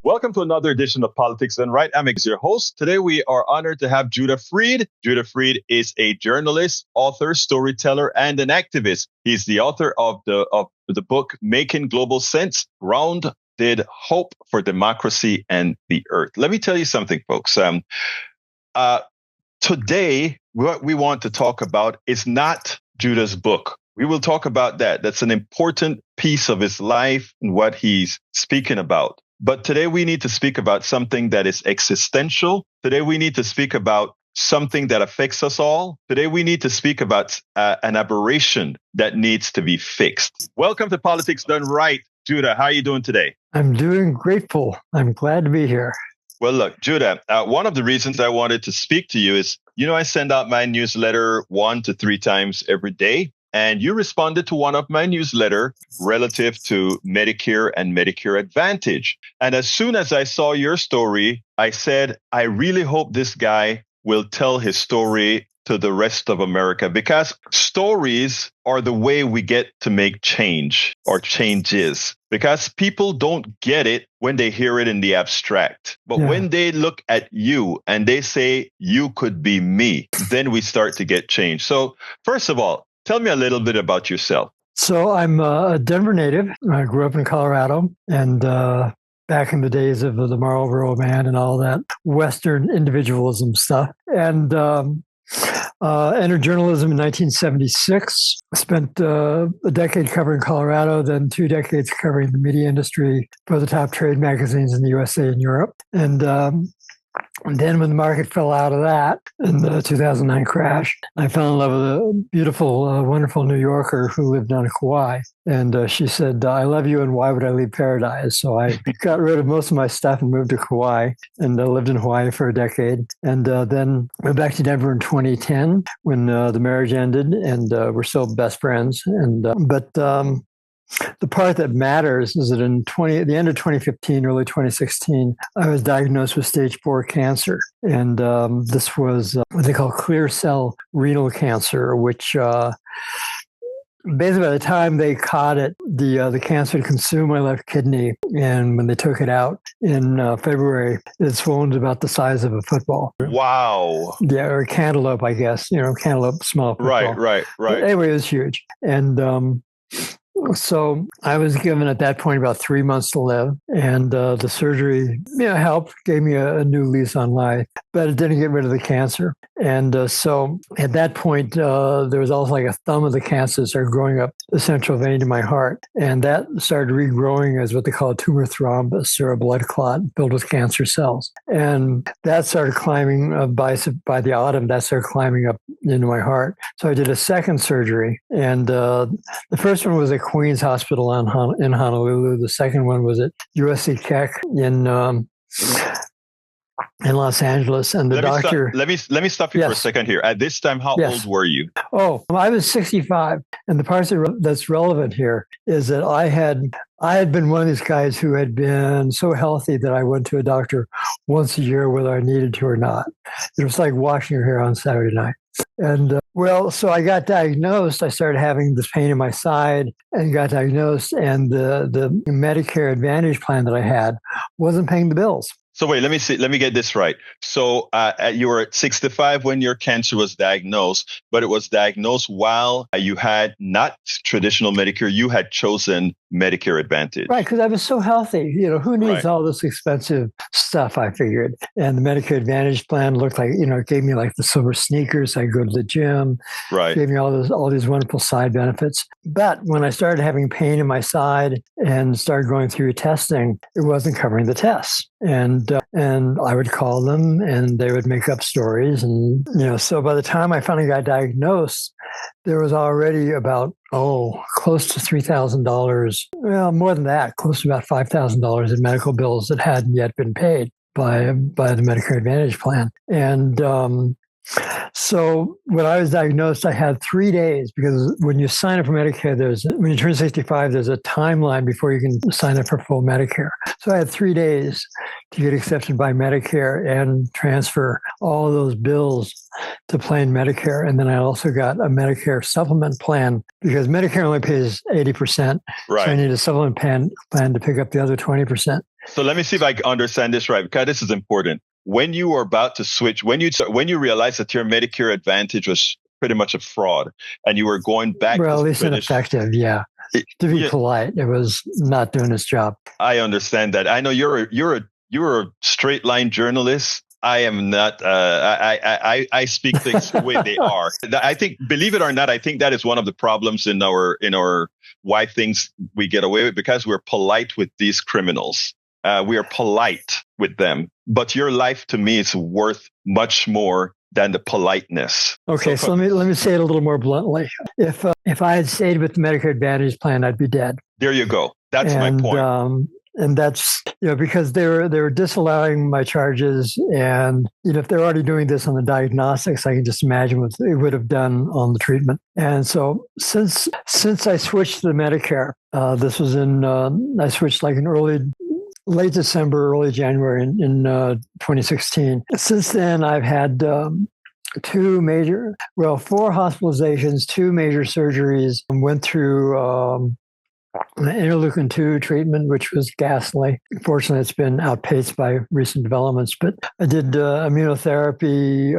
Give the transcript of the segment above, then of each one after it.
Welcome to another edition of Politics Done Right. I'm your host. Today we are honored to have Judah Freed. Judah Freed is a journalist, author, storyteller, and an activist. He's the author of the book Making Global Sense: Grounded Hope for Democracy and the Earth. Let me tell you something, folks. Today, what we want to talk about is not Judah's book. We will talk about that. That's an important piece of his life and what he's speaking about. But today we need to speak about something that is existential. Today we need to speak about something that affects us all. Today we need to speak about an aberration that needs to be fixed. Welcome to Politics Done Right. Judah, how are you doing today? I'm doing grateful. I'm glad to be here. Well, look, Judah, one of the reasons I wanted to speak to you is, I send out my newsletter 1 to 3 times every day. And you responded to one of my newsletter relative to Medicare and Medicare Advantage. And as soon as I saw your story, I said, I really hope this guy will tell his story to the rest of America, because stories are the way we get to make change or changes, because people don't get it when they hear it in the abstract. But when they look at you and they say, you could be me, then we start to get change. So first of all, tell me a little bit about yourself. So I'm a Denver native. I grew up in Colorado, and back in the days of the Marlboro Man and all that Western individualism stuff. And entered journalism in 1976. Spent a decade covering Colorado, then 2 decades covering the media industry for the top trade magazines in the USA and Europe. And then when the market fell out of that in the 2009 crash, I fell in love with a beautiful, wonderful New Yorker who lived on Kauai. And she said, I love you, and why would I leave paradise? So I got rid of most of my stuff and moved to Kauai, and lived in Hawaii for a decade. And then went back to Denver in 2010 when the marriage ended, and we're still best friends. The part that matters is that at the end of 2015, early 2016, I was diagnosed with stage 4 cancer. And this was what they call clear cell renal cancer, which basically by the time they caught it, the cancer had consumed my left kidney. And when they took it out in February, it swollen to about the size of a football. Wow. Yeah, or a cantaloupe, I guess. Cantaloupe, small football. Right. But anyway, it was huge. And so I was given at that point about 3 months to live, and the surgery, helped, gave me a new lease on life, but it didn't get rid of the cancer. And so at that point, there was also like a thumb of the cancer started growing up the central vein to my heart, and that started regrowing as what they call a tumor thrombus, or a blood clot filled with cancer cells. And that started climbing by the autumn. That started climbing up into my heart. So I did a second surgery, and the first one was at Queens Hospital in Honolulu. The second one was at USC Keck in Los Angeles. And the doctor... Let me stop you for a second here. At this time, how old were you? Oh, I was 65. And the part that's relevant here is that I had been one of these guys who had been so healthy that I went to a doctor once a year, whether I needed to or not. It was like washing your hair on Saturday night. And so I got diagnosed. I started having this pain in my side and got diagnosed. And the Medicare Advantage plan that I had wasn't paying the bills. So wait, let me get this right. So you were at 65 when your cancer was diagnosed, but it was diagnosed while you had not traditional Medicare. You had chosen Medicare Advantage. Right, because I was so healthy. Who needs all this expensive stuff, I figured. And the Medicare Advantage plan looked like, it gave me like the silver sneakers. I go to the gym. Right. Gave me all these wonderful side benefits. But when I started having pain in my side and started going through testing, it wasn't covering the tests. And I would call them and they would make up stories. And, so by the time I finally got diagnosed, there was already about, close to $3,000. Well, more than that, close to about $5,000 in medical bills that hadn't yet been paid by the Medicare Advantage plan. And So when I was diagnosed, I had 3 days because when you sign up for Medicare, when you turn 65, there's a timeline before you can sign up for full Medicare. So I had 3 days to get accepted by Medicare and transfer all of those bills to plain Medicare. And then I also got a Medicare supplement plan because Medicare only pays 80%. Right. So I need a supplement plan to pick up the other 20%. So let me see if I understand this right, because this is important. When you were about to switch, when you realized that your Medicare Advantage was pretty much a fraud, and you were going back, well, at least ineffective, yeah. To be polite, it was not doing its job. I understand that. I know you're a straight line journalist. I am not. I speak things the way they are. I think, believe it or not, I think that is one of the problems in our why things we get away with, because we're polite with these criminals. We are polite with them, but your life to me is worth much more than the politeness. Okay, so let me say it a little more bluntly. If I had stayed with the Medicare Advantage plan, I'd be dead. There you go. That's my point. And that's because they were disallowing my charges, and if they're already doing this on the diagnostics, I can just imagine what they would have done on the treatment. And so since I switched to the Medicare, this was I switched like in late December, early January in 2016. Since then, I've had 4 hospitalizations, 2 major surgeries, went through interleukin-2 treatment, which was ghastly. Fortunately, it's been outpaced by recent developments, but I did immunotherapy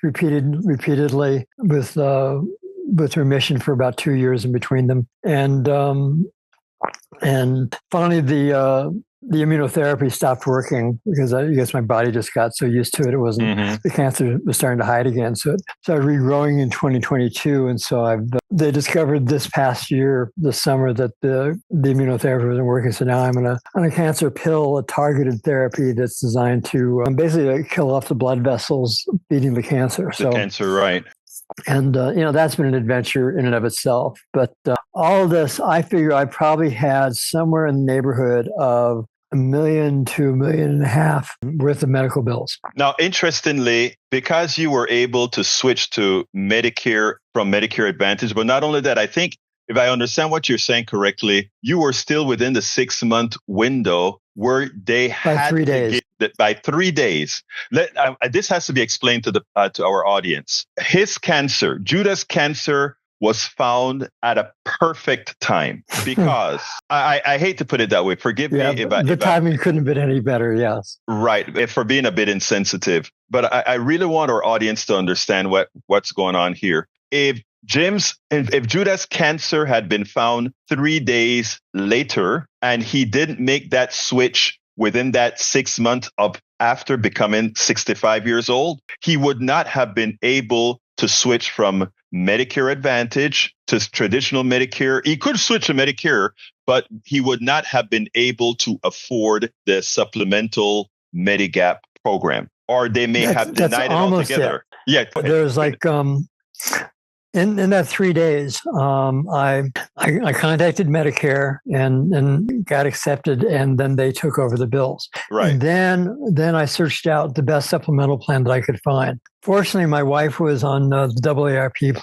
repeatedly with remission for about 2 years in between them. And finally, the immunotherapy stopped working because I guess my body just got so used to it. It wasn't the cancer was starting to hide again. So it started regrowing in 2022. And so they discovered this past year, this summer, that the immunotherapy wasn't working. So now I'm on a cancer pill, a targeted therapy that's designed to basically kill off the blood vessels feeding the cancer. The cancer, right. And, that's been an adventure in and of itself. But all of this, I figure I probably had somewhere in the neighborhood of $1 million to $1.5 million worth of medical bills. Now, interestingly, because you were able to switch to Medicare from Medicare Advantage, but not only that, I think if I understand what you're saying correctly, you were still within the 6-month window where they had by 3 days. By 3 days. This has to be explained to our audience. His cancer, Judah's cancer, was found at a perfect time because I hate to put it that way. Forgive me if the timing couldn't have been any better. Yes, right. For being a bit insensitive, but I really want our audience to understand what's going on here. If Judah's cancer had been found 3 days later and he didn't make that switch within that 6 months after becoming 65 years old, he would not have been able to switch from Medicare Advantage to traditional Medicare. He could switch to Medicare, but he would not have been able to afford the supplemental Medigap program, or they may have denied it altogether. Yeah, there's like in that 3 days, I contacted Medicare and got accepted, and then they took over the bills. Right. And then I searched out the best supplemental plan that I could find. Fortunately, my wife was on the AARP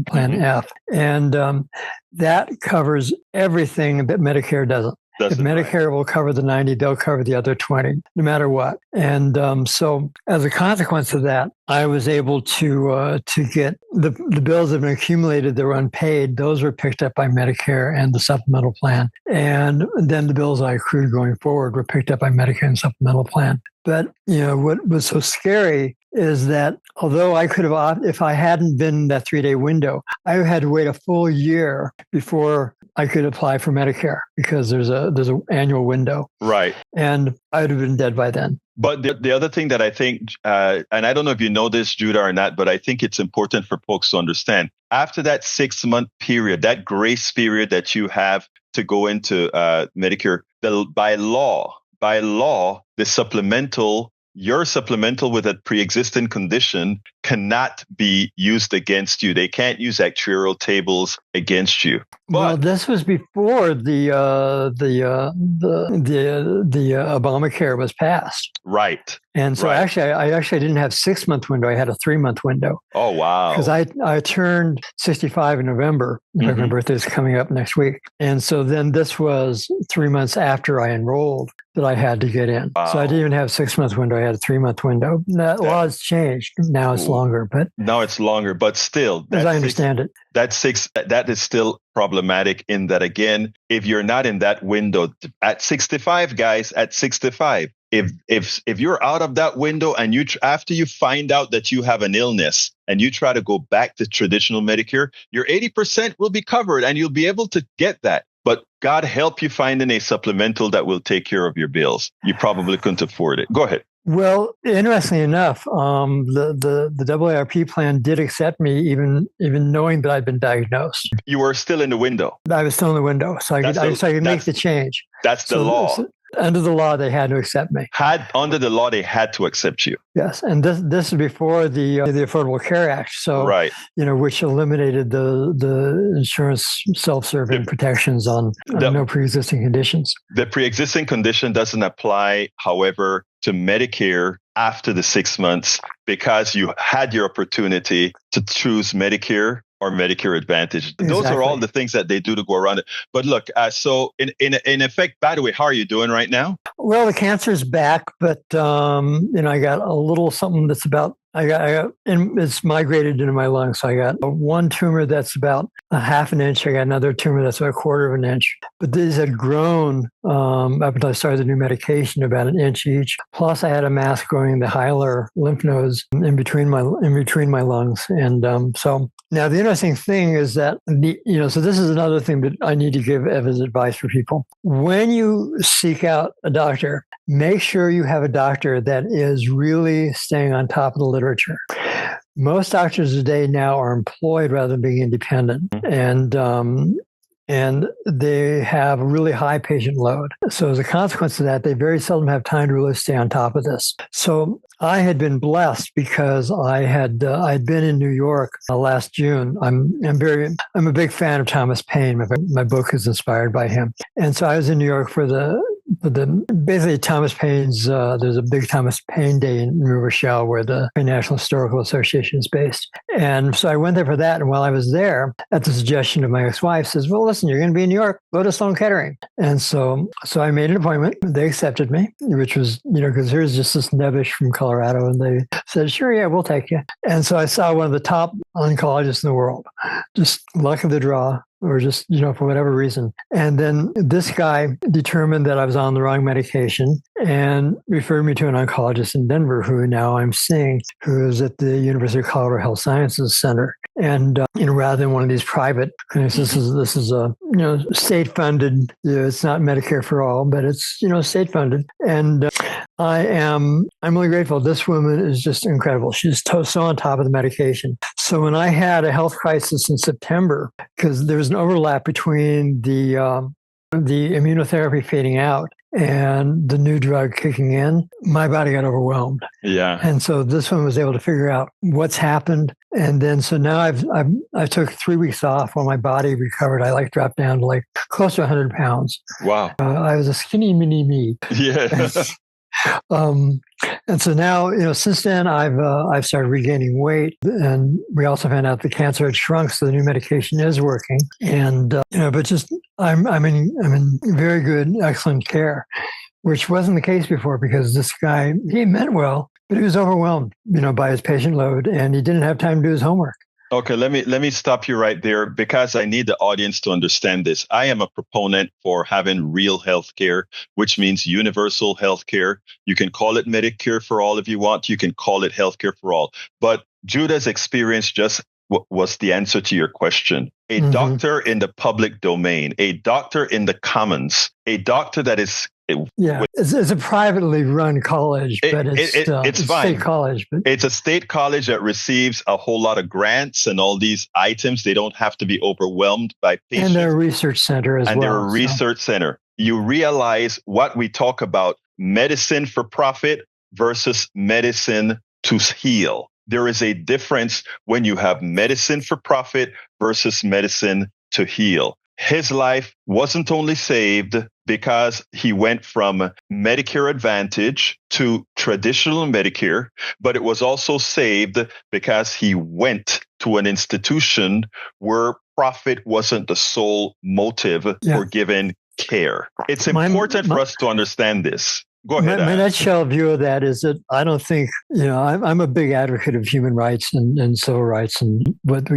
plan F, and that covers everything that Medicare doesn't. If Medicare will cover the 90, they'll cover the other 20, no matter what. And so as a consequence of that, I was able to get the bills that have been accumulated that were unpaid. Those were picked up by Medicare and the supplemental plan. And then the bills I accrued going forward were picked up by Medicare and supplemental plan. But, what was so scary is that although I could have, if I hadn't been in that 3-day window, I had to wait a full year before I could apply for Medicare because there's an annual window. Right. And I would have been dead by then. But the other thing that I think, and I don't know if you know this, Judah, or not, but I think it's important for folks to understand. After that 6-month period, that grace period that you have to go into Medicare, by law, your supplemental with a pre-existing condition cannot be used against you. They can't use actuarial tables against you. Well, But this was before the Obamacare was passed. right. And so Right. I actually didn't have 6-month window. I had a 3-month window. Oh, wow. Because I turned 65 in November. In fact, my birthday is coming up next week. And so then this was 3 months after I enrolled that I had to get in. Wow. So I didn't even have a 6-month window. I had a 3-month window. That law has changed. Now it's longer, but now it's longer, but still, as I understand it, that is still problematic in that, again, if you're not in that window at 65, guys, at 65, if you're out of that window and after you find out that you have an illness and you try to go back to traditional Medicare, your 80% will be covered and you'll be able to get that. But God help you finding a supplemental that will take care of your bills. You probably couldn't afford it. Go ahead. Well, interestingly enough, the AARP plan did accept me, even knowing that I'd been diagnosed. You were still in the window. I was still in the window, so I could make the change. That's the law. So under the law, they had to accept me. Under the law, they had to accept you. Yes, and this is before the Affordable Care Act, so right. Which eliminated the insurance self-serving protections on no pre-existing conditions. The pre-existing condition doesn't apply, however, to Medicare after the 6 months because you had your opportunity to choose Medicare or Medicare Advantage. Exactly. Those are all the things that they do to go around it. But look, so in effect, by the way, how are you doing right now? Well, the cancer's back, but I got a little something that's about. I got, and it's migrated into my lungs. So I got one tumor that's about a half an inch. I got another tumor that's about a quarter of an inch. But these had grown up until I started the new medication about an inch each. Plus, I had a mass growing in the hilar lymph nodes in between my lungs, and so. Now, the interesting thing is that, so this is another thing that I need to give as advice for people. When you seek out a doctor, make sure you have a doctor that is really staying on top of the literature. Most doctors today now are employed rather than being independent. And they have a really high patient load. So as a consequence of that, they very seldom have time to really stay on top of this. So I had been blessed because I'd been in New York last June. I'm a big fan of Thomas Paine. My book is inspired by him. And so I was in New York for basically Thomas Paine's, there's a big Thomas Paine Day in New Rochelle where the National Historical Association is based. And so I went there for that. And while I was there, at the suggestion of my ex-wife, says, well, listen, you're going to be in New York, go to Sloan Kettering. And so I made an appointment. They accepted me, which was, because here's just this nebbish from Colorado. And they said, sure, yeah, we'll take you. And so I saw one of the top oncologists in the world, just luck of the draw. Or just, for whatever reason. And then this guy determined that I was on the wrong medication and referred me to an oncologist in Denver who now I'm seeing, who is at the University of Colorado Health Sciences Center. And, rather than one of these private clinics, this is a, state funded, it's not Medicare for all, but it's, state funded. And I'm really grateful. This woman is just incredible. She's so on top of the medication. So when I had a health crisis in September, because there was an overlap between the immunotherapy fading out and the new drug kicking in, my body got overwhelmed. Yeah. And so this one was able to figure out what's happened. And then, so now I took 3 weeks off while my body recovered. I dropped down to close to 100 pounds. Wow. I was a skinny mini me. Yeah. And so now, since then, I've started regaining weight, and we also found out the cancer had shrunk, so the new medication is working. And but just I'm in very good, excellent care, which wasn't the case before because this guy, he meant well, but he was overwhelmed, by his patient load, and he didn't have time to do his homework. Okay, let me stop you right there because I need the audience to understand this. I am a proponent for having real healthcare, which means universal healthcare. You can call it Medicare for all if you want. You can call it healthcare for all. But Judah's experience just was the answer to your question. A doctor in the public domain, a doctor in the commons, a doctor that is it's a privately run college, but it's fine. State college. But it's a state college that receives a whole lot of grants and all these items. They don't have to be overwhelmed by patients. And they're a research center as well. And they're a research center. You realize what we talk about, medicine for profit versus medicine to heal. there is a difference when you have medicine for profit versus medicine to heal. His life wasn't only saved because he went from Medicare Advantage to Traditional Medicare, but it was also saved because he went to an institution where profit wasn't the sole motive for giving care. It's important for us to understand this. Go ahead. My nutshell view of that is that I don't think, I'm a big advocate of human rights and civil rights and what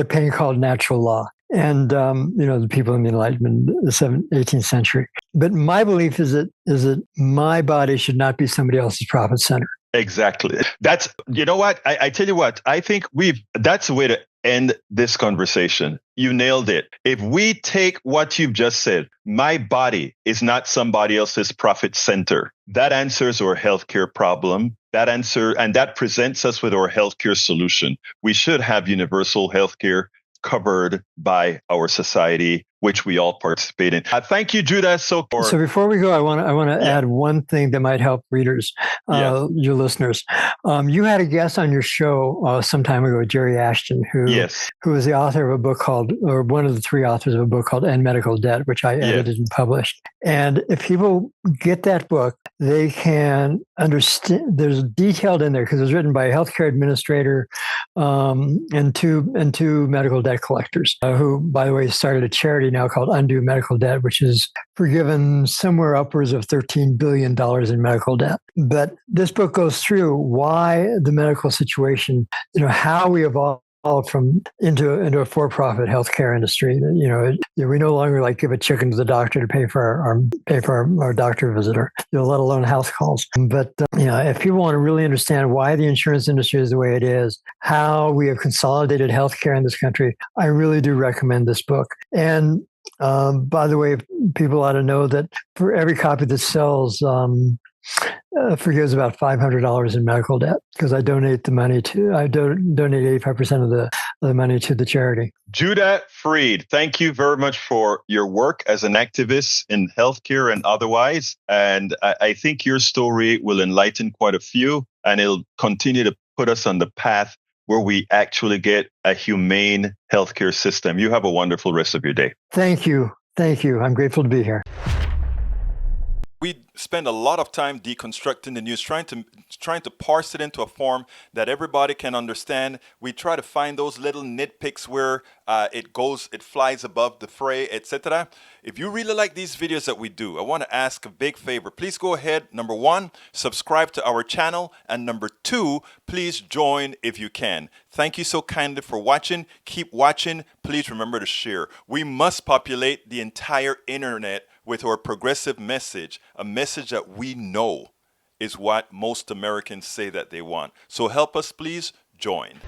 Paine called natural law. And, the people in the Enlightenment, the 18th century. But my belief is that my body should not be somebody else's profit center. Exactly. That's, what? I tell you what, I think that's the way to end this conversation. You nailed it. If we take what you've just said, my body is not somebody else's profit center. That answers our healthcare problem. That presents us with our healthcare solution. We should have universal healthcare covered by our society, which we all participate in. Thank you, Judah. So before we go, I want to add one thing that might help readers, your listeners. You had a guest on your show some time ago, Jerry Ashton, who was the author of a book or one of the three authors of a book called End Medical Debt, which I edited and published. And if people get that book, they can understand. There's detailed in there because it was written by a healthcare administrator and two medical debt collectors who, by the way, started a charity now called Undo Medical Debt, which has forgiven somewhere upwards of $13 billion in medical debt. But this book goes through why the medical situation, how we evolved into a for-profit healthcare industry. We no longer give a chicken to the doctor to pay for our doctor visitor, let alone house calls. But if people want to really understand why the insurance industry is the way it is, how we have consolidated healthcare in this country, I really do recommend this book. And by the way, people ought to know that for every copy that sells, forgives about $500 in medical debt because I donate the money donate 85% of the money to the charity. Judah Freed, thank you very much for your work as an activist in healthcare and otherwise. And I think your story will enlighten quite a few, and it'll continue to put us on the path where we actually get a humane healthcare system. You have a wonderful rest of your day. Thank you. I'm grateful to be here. We spend a lot of time deconstructing the news, trying to parse it into a form that everybody can understand. We try to find those little nitpicks where it flies above the fray, etc. If you really like these videos that we do, I want to ask a big favor. Please go ahead. Number 1, subscribe to our channel. And number 2, please join if you can. Thank you so kindly for watching. Keep watching. Please remember to share. We must populate the entire internet with our progressive message, a message that we know is what most Americans say that they want. So help us, please join.